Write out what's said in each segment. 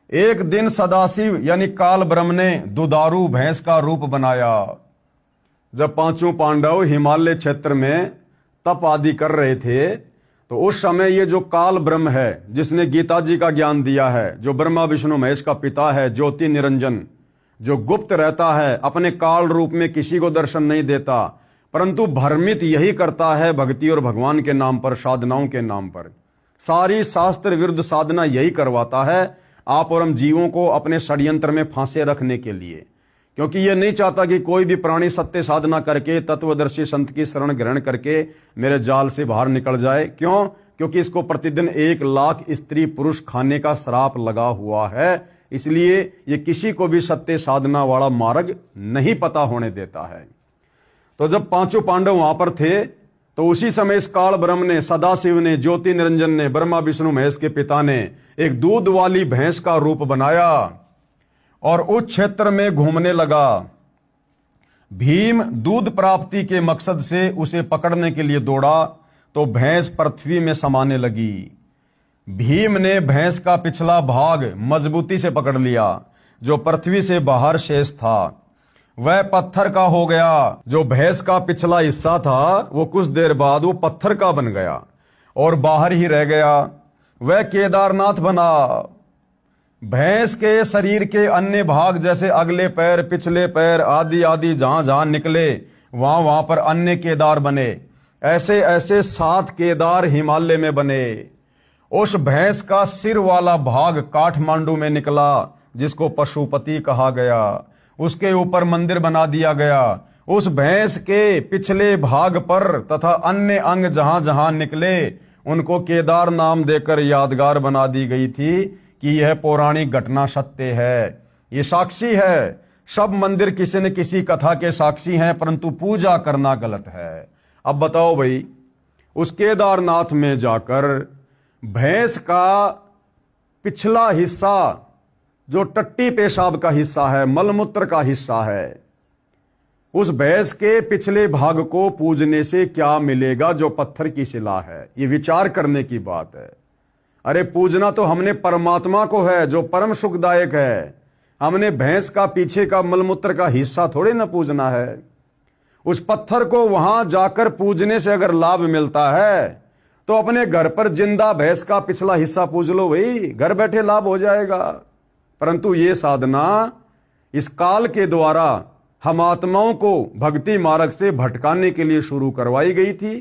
एक दिन सदाशिव यानी काल ब्रह्म ने दुधारू भैंस का रूप बनाया। जब पांचों पांडव हिमालय क्षेत्र में तप आदि कर रहे थे तो उस समय ये जो काल ब्रह्म है, जिसने गीता जी का ज्ञान दिया है, जो ब्रह्मा विष्णु महेश का पिता है, ज्योति निरंजन, जो गुप्त रहता है, अपने काल रूप में किसी को दर्शन नहीं देता, परंतु भ्रमित यही करता है भक्ति और भगवान के नाम पर, साधनाओं के नाम पर। सारी शास्त्र विरुद्ध साधना यही करवाता है, आप और हम जीवों को अपने षड्यंत्र में फांसे रखने के लिए, क्योंकि यह नहीं चाहता कि कोई भी प्राणी सत्य साधना करके तत्वदर्शी संत की शरण ग्रहण करके मेरे जाल से बाहर निकल जाए। क्यों? क्योंकि इसको प्रतिदिन 1 लाख स्त्री पुरुष खाने का श्राप लगा हुआ है, इसलिए ये किसी को भी सत्य साधना वाला मार्ग नहीं पता होने देता है। तो जब पांचों पांडव वहां पर थे तो उसी समय इस काल ब्रह्म ने, सदाशिव ने, ज्योति निरंजन ने, ब्रह्मा विष्णु महेश के पिता ने एक दूध वाली भैंस का रूप बनाया और उस क्षेत्र में घूमने लगा। भीम दूध प्राप्ति के मकसद से उसे पकड़ने के लिए दौड़ा तो भैंस पृथ्वी में समाने लगी। भीम ने भैंस का पिछला भाग मजबूती से पकड़ लिया, जो पृथ्वी से बाहर शेष था वह पत्थर का हो गया। जो भैंस का पिछला हिस्सा था वो कुछ देर बाद वो पत्थर का बन गया और बाहर ही रह गया। वह केदारनाथ बना। भैंस के शरीर के अन्य भाग जैसे अगले पैर, पिछले पैर आदि आदि जहां जहां निकले वहां वहां पर अन्य केदार बने। ऐसे ऐसे 7 केदार हिमालय में बने। उस भैंस का सिर वाला भाग काठमांडू में निकला, जिसको पशुपति कहा गया। उसके ऊपर मंदिर बना दिया गया। उस भैंस के पिछले भाग पर तथा अन्य अंग जहां जहां निकले उनको केदार नाम देकर यादगार बना दी गई थी कि यह पौराणिक घटना सत्य है, ये साक्षी है। सब मंदिर किसी न किसी कथा के साक्षी हैं, परंतु पूजा करना गलत है। अब बताओ भाई, उस केदारनाथ में जाकर भैंस का पिछला हिस्सा, जो टट्टी पेशाब का हिस्सा है, मलमूत्र का हिस्सा है, उस भैंस के पिछले भाग को पूजने से क्या मिलेगा जो पत्थर की शिला है? ये विचार करने की बात है। अरे पूजना तो हमने परमात्मा को है जो परम सुखदायक है। हमने भैंस का पीछे का मलमूत्र का हिस्सा थोड़े ना पूजना है। उस पत्थर को वहां जाकर पूजने से अगर लाभ मिलता है तो अपने घर पर जिंदा भैंस का पिछला हिस्सा पूज लो भाई, घर बैठे लाभ हो जाएगा। परंतु ये साधना इस काल के द्वारा हम आत्माओं को भक्ति मार्ग से भटकाने के लिए शुरू करवाई गई थी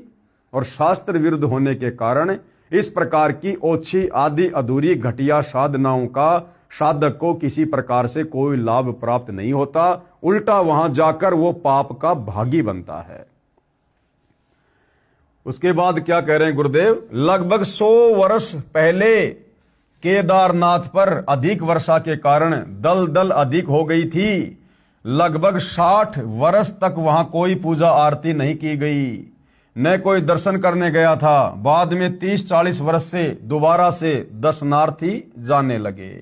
और शास्त्र विरुद्ध होने के कारण इस प्रकार की ओछी आदि अधूरी घटिया साधनाओं का साधक को किसी प्रकार से कोई लाभ प्राप्त नहीं होता, उल्टा वहां जाकर वो पाप का भागी बनता है। उसके बाद क्या कह रहे हैं गुरुदेव? लगभग 100 वर्ष पहले केदारनाथ पर अधिक वर्षा के कारण दलदल अधिक हो गई थी। लगभग 60 वर्ष तक वहां कोई पूजा आरती नहीं की गई, न कोई दर्शन करने गया था। बाद में 30-40 वर्ष से दोबारा से दर्शनार्थी जाने लगे।